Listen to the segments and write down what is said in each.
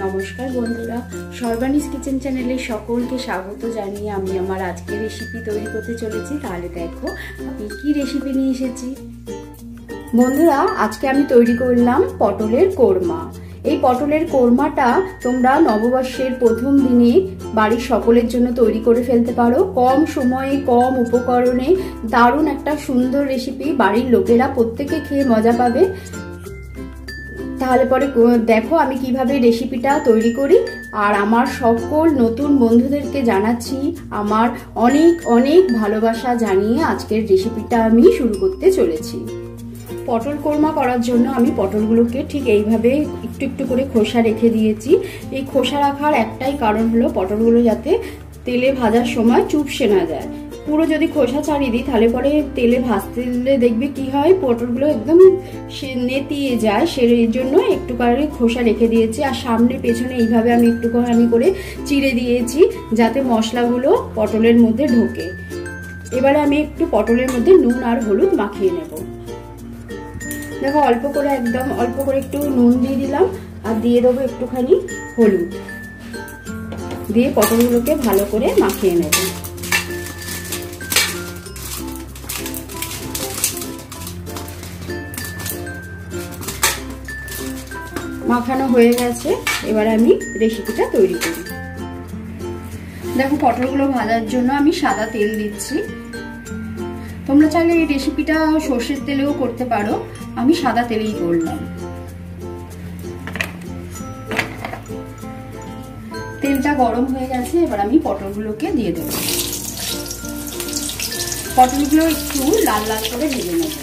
নমস্কার বন্ধুরা, সর্বাণীস কিচেন চ্যানেলে সকলকে স্বাগত জানিয়ে আমি আমার আজকের রেসিপি তৈরি করতে চলেছি। তাহলে দেখো আমি কি রেসিপি নিয়ে এসেছি। বন্ধুরা, আজকে আমি তৈরি করলাম পটলের কোরমা। এই পটলের কোরমাটা তোমরা নববর্ষের প্রথম দিনে বাড়ির সকলের জন্য তৈরি করে ফেলতে পারো। কম সময়ে কম উপকরণে দারুণ একটা সুন্দর রেসিপি, বাড়ির লোকেরা প্রত্যেকে খেয়ে মজা পাবে। তাহলে পরে দেখো আমি কিভাবে রেসিপিটা তৈরি করি। আর আমার সকল নতুন বন্ধুদেরকে জানাচ্ছি আমার অনেক অনেক ভালোবাসা জানিয়ে আজকের রেসিপিটা আমি শুরু করতে চলেছি। পটল কোরমা করার জন্য আমি পটলগুলোকে ঠিক এইভাবে একটু একটু করে খোসা রেখে দিয়েছি। এই খোসা রাখার একটাই কারণ হলো পটলগুলো যাতে তেলে ভাজার সময় চুপসে না যায়। পুরো যদি খোসা ছাড়িয়ে দিই তাহলে পরে তেলে ভাজতে দিলে দেখবে কি হয়, পটলগুলো একদম নেতিয়ে যায়। সেই জন্য একটু করে খোসা রেখে দিয়েছি। আর সামনে পেছনে এইভাবে আমি একটুখানি করে চিড়ে দিয়েছি যাতে মশলাগুলো পটলের মধ্যে ঢোকে। এবারে আমি একটু পটলের মধ্যে নুন আর হলুদ মাখিয়ে নেব। দেখো অল্প করে, একদম অল্প করে একটু নুন দিয়ে দিলাম আর দিয়ে দেবো একটুখানি হলুদ দিয়ে পটলগুলোকে ভালো করে মাখিয়ে নেব। মাখানো হয়ে গেছে, এবার আমি রেসিপিটা তৈরি করি। দেখো পটলগুলো ভাজার জন্য আমি সাদা তেল দিচ্ছি। তোমরা চাইলে এই রেসিপিটা সর্ষের তেলেও করতে পারো, আমি সাদা তেলেই করলাম। তেলটা গরম হয়ে গেছে, এবার আমি পটলগুলোকে দিয়ে দেব। পটলগুলো একটু লাল লাল করে ভেজে নেব।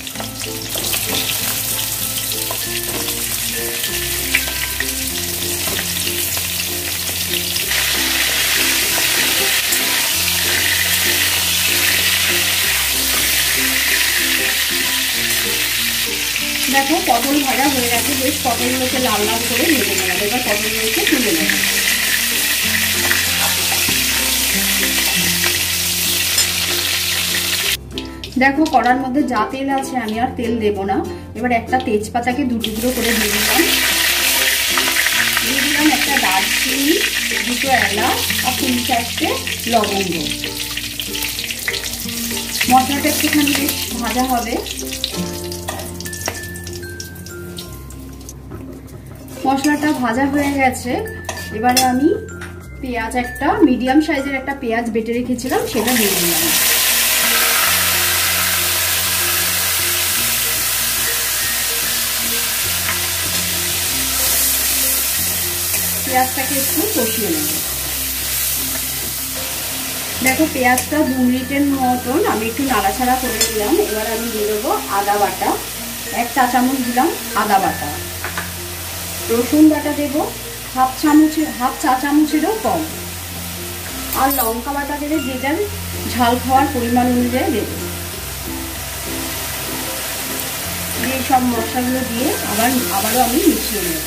দেখো পটল ভাজা হয়ে গেছে, বেশ পটলগুলোকে লাল লাল করে ভেজে নেব। এবার পটলগুলোকে তুলে নেব। দেখো কড়ার মধ্যে যা তেল আছে আমি আর তেল দেব না। এবার একটা তেজপাতাকে দু টুকরো করে দিয়ে দিলাম। দিয়ে দিলাম একটা দারচিনি, দুটো এলাচ আর 3-4টে লবঙ্গ। মশলাটা একটুখানি বেশ ভাজা হবে। মশলাটা ভাজা হয়ে গেছে, এবারে আমি পেঁয়াজ, একটা মিডিয়াম সাইজের একটা পেঁয়াজ বেটে রেখেছিলাম সেটা দিয়ে দিলাম। পেঁয়াজটাকে একটু কষিয়ে নেব। দেখো পেঁয়াজটা 2 মিনিটের মতন আমি একটু নাড়াচাড়া করে দিলাম। এবার আমি দিয়ে দেবো আদা বাটা, 1 চা চামচ দিলাম আদা বাটা। রসুন বাটা দেবো হাফ চা চামচেরও কম। আর লঙ্কা বাটা দেবে যে যার ঝাল খাওয়ার পরিমাণ অনুযায়ী দেবে। দিয়ে সব মশলাগুলো দিয়ে আবারও আমি মিশিয়ে নেব।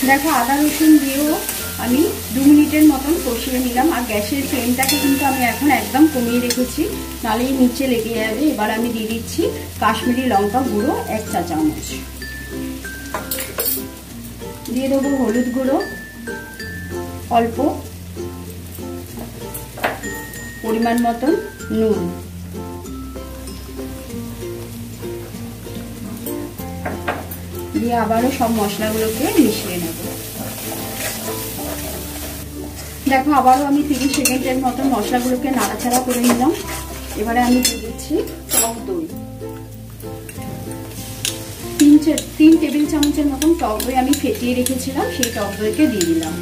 দেখো আদা রসুন দিয়েও আমি 2 মিনিটের মতন কষিয়ে নিলাম। আর গ্যাসের ফ্লেমটাকে কিন্তু আমি এখন একদম কমিয়ে রেখেছি, নাহলে নিচে লেগে যাবে। এবার আমি দিয়ে দিচ্ছি কাশ্মীরি লঙ্কা গুঁড়ো 1 চা চামচ। দিয়ে দেবো হলুদ গুঁড়ো অল্প, পরিমাণ মতন নুন। দিয়ে আবারও সব মশলাগুলোকে মিশিয়ে নেব। দেখো আবারও আমি 30 সেকেন্ডের মতন মশলাগুলোকে নাড়াচাড়া করে নিলাম। এবারে আমি দিয়ে দিচ্ছি টক দই। 3 টেবিল চামচের মতন টক দই আমি ফেটিয়ে রেখেছিলাম, সেই টক দইকে দিয়ে দিলাম।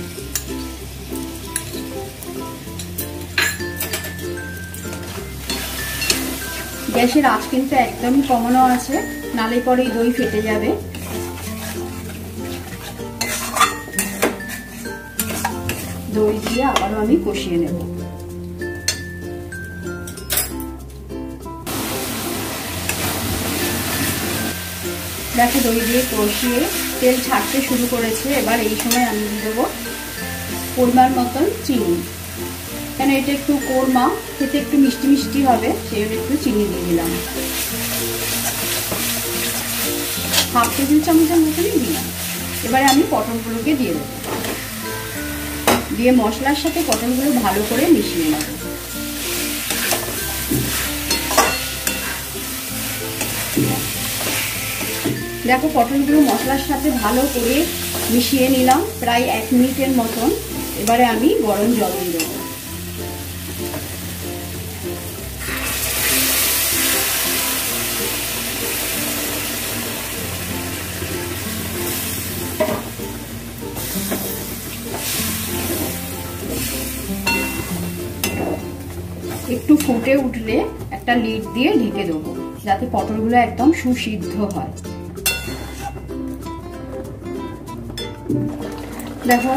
গ্যাসের আঁচ কিন্তু একদমই কমানো আছে, নালে পরে দই ফেটে যাবে। দই দিয়ে আবারও আমি কষিয়ে নেব। দেখো দই দিয়ে কষিয়ে তেল ছাড়তে শুরু করেছে। এবার এই সময় আমি দিয়ে দেবো পরিমাণ মতন চিনি। কেন এটা একটু কোরমা, খেতে একটু মিষ্টি মিষ্টি হবে, সেই একটু চিনি দিয়ে দিলাম। হাফ টেবিল চামচের মতনই দিলাম। এবারে আমি পটলগুলোকে দিয়ে দেবো, দিয়ে মশলার সাথে পটলগুলো ভালো করে মিশিয়ে নেব। দেখো পটলগুলো মশলার সাথে ভালো করে মিশিয়ে নিলাম প্রায় 1 মিনিটের মতন। এবারে আমি গরম জল দিয়ে দেবো। একটু ফুটে উঠলে একটা লিড দিয়ে ঢেকে দেবো, যাতে পটলগুলো একদম সুসিদ্ধ হয়। দেখো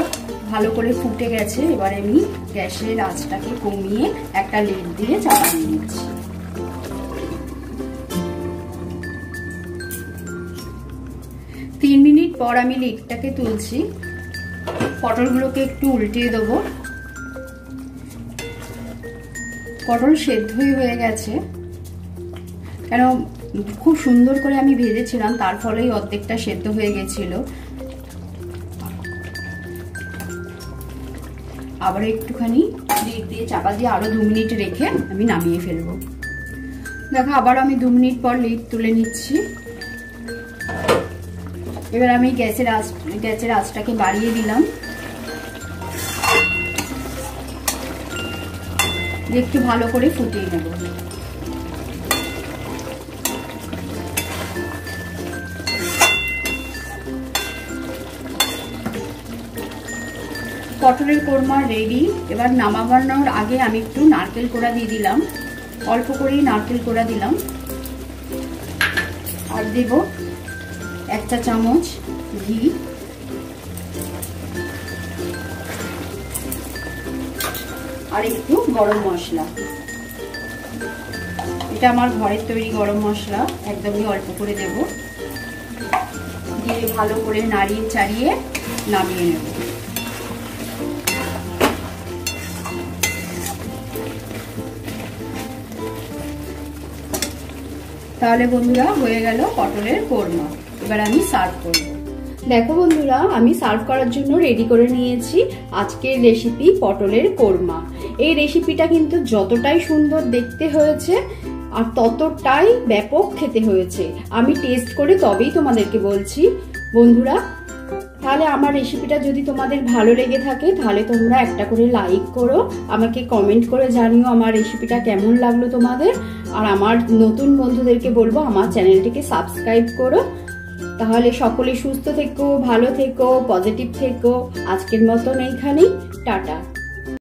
ভালো করে ফুটে গেছে। এবারে আমি গ্যাসের আঁচটাকে কমিয়ে একটা লিড দিয়ে চাপা দিয়ে দিচ্ছি। তিন মিনিট পর আমি লিডটাকে তুলছি। পটলগুলোকে একটু উল্টিয়ে দেবো। পটল সেদ্ধই হয়ে গেছে, কেন খুব সুন্দর করে আমি ভেজেছিলাম, তার ফলেই অর্ধেকটা সেদ্ধ হয়ে গেছিল। আবার একটুখানি লিড দিয়ে চাপা দিয়ে আরো 2 মিনিট রেখে আমি নামিয়ে ফেলবো। দেখো আবার আমি 2 মিনিট পর লিড তুলে নিচ্ছি। এবার আমি গ্যাসের আঁচটাকে বাড়িয়ে দিলাম, একটু ভালো করে ফুটিয়ে নেব। পটলের কোরমা রেডি। এবার নামানোর আগে আমি একটু নারকেল কোড়া দিয়ে দিলাম, অল্প করেই নারকেল কোড়া দিলাম। আর দেব 1 চা চামচ ঘি, আর একটু গরম মশলা। এটা আমার ঘরের তৈরি গরম মশলা, একদমই অল্প করে দেব। দিয়ে ভালো করে নাড়িয়ে চাড়িয়ে নামিয়ে নেব। তাহলে বন্ধুরা হয়ে গেল পটলের কোরমা। এবার আমি সার্ভ করব। দেখো বন্ধুরা, আমি সার্ভ করার জন্য রেডি করে নিয়েছি আজকের রেসিপি পটলের কোরমা। এই রেসিপিটা কিন্তু যতটাই সুন্দর দেখতে হয়েছে আর ততটাই ব্যাপক খেতে হয়েছে। আমি টেস্ট করে তবেই তোমাদেরকে বলছি বন্ধুরা। তাহলে আমার রেসিপিটা যদি তোমাদের ভালো লেগে থাকে তাহলে তোমরা একটা করে লাইক করো, আমাকে কমেন্ট করে জানিও আমার রেসিপিটা কেমন লাগলো তোমাদের। আর আমার নতুন বন্ধুদেরকে বলবো আমার চ্যানেলটিকে সাবস্ক্রাইব করো। তাহলে সকলে সুস্থ থেকো, ভালো থেকো, পজিটিভ থেকো। আজকের মতন এইখানেই, টাটা।